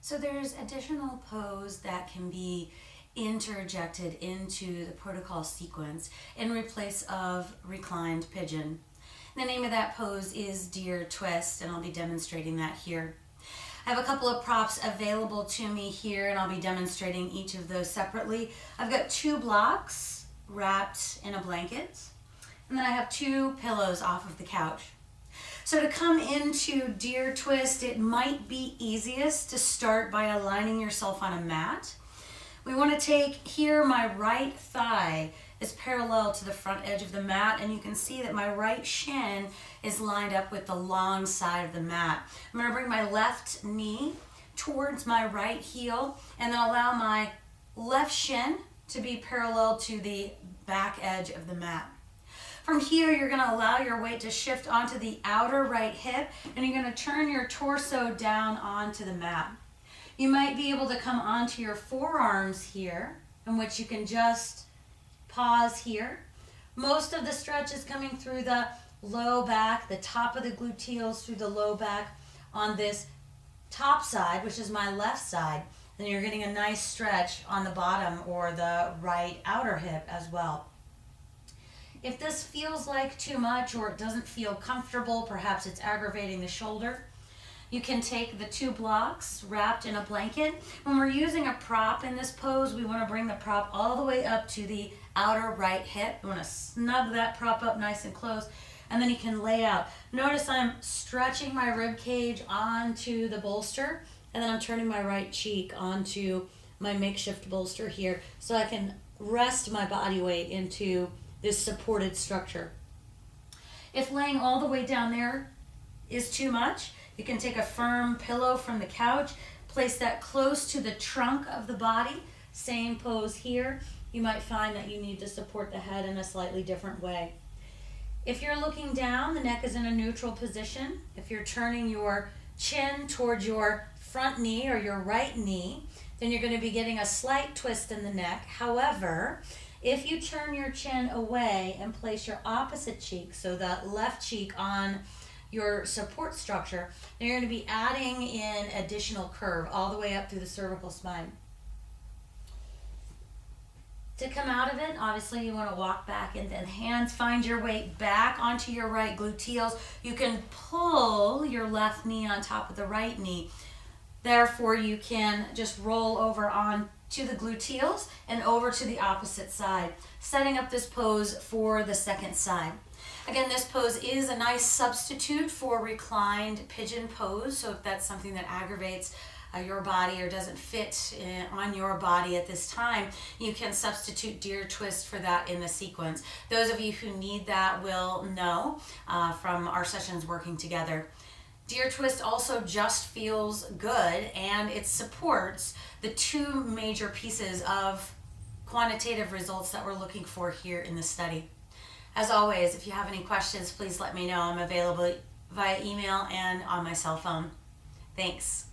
So there's additional pose that can be interjected into the protocol sequence in replace of reclined pigeon. The name of that pose is deer twist, and I'll be demonstrating that here. I have a couple of props available to me here, and I'll be demonstrating each of those separately. I've got 2 blocks wrapped in a blanket, and then I have 2 pillows off of the couch. So to come into deer twist, it might be easiest to start by aligning yourself on a mat. We want to take here, my right thigh is parallel to the front edge of the mat, and you can see that my right shin is lined up with the long side of the mat. I'm going to bring my left knee towards my right heel and then allow my left shin to be parallel to the back edge of the mat. From here, you're going to allow your weight to shift onto the outer right hip, and you're going to turn your torso down onto the mat. You might be able to come onto your forearms here, in which you can just pause here. Most of the stretch is coming through the low back, the top of the gluteals through the low back on this top side, which is my left side. Then you're getting a nice stretch on the bottom or the right outer hip as well. If this feels like too much or it doesn't feel comfortable, perhaps it's aggravating the shoulder, you can take the 2 blocks wrapped in a blanket. When we're using a prop in this pose, we want to bring the prop all the way up to the outer right hip. You want to snug that prop up nice and close, and then you can lay out. Notice I'm stretching my rib cage onto the bolster, and then I'm turning my right cheek onto my makeshift bolster here so I can rest my body weight into this supported structure. If laying all the way down there is too much, you can take a firm pillow from the couch, place that close to the trunk of the body. Same pose here. You might find that you need to support the head in a slightly different way. If you're looking down, the neck is in a neutral position. If you're turning your chin towards your front knee or your right knee, then you're going to be getting a slight twist in the neck. However, if you turn your chin away and place your opposite cheek, so the left cheek on your support structure, then you're going to be adding in additional curve all the way up through the cervical spine. To come out of it, obviously you want to walk back and then hands, find your weight back onto your right gluteals. You can pull your left knee on top of the right knee. Therefore, you can just roll over on to the gluteals and over to the opposite side, setting up this pose for the second side. Again, this pose is a nice substitute for reclined pigeon pose, so if that's something that aggravates your body or doesn't fit on your body at this time, you can substitute deer twist for that in the sequence. Those of you who need that will know from our sessions working together. Deer twist also just feels good, and it supports the 2 major pieces of quantitative results that we're looking for here in the study. As always, if you have any questions, please let me know. I'm available via email and on my cell phone. Thanks.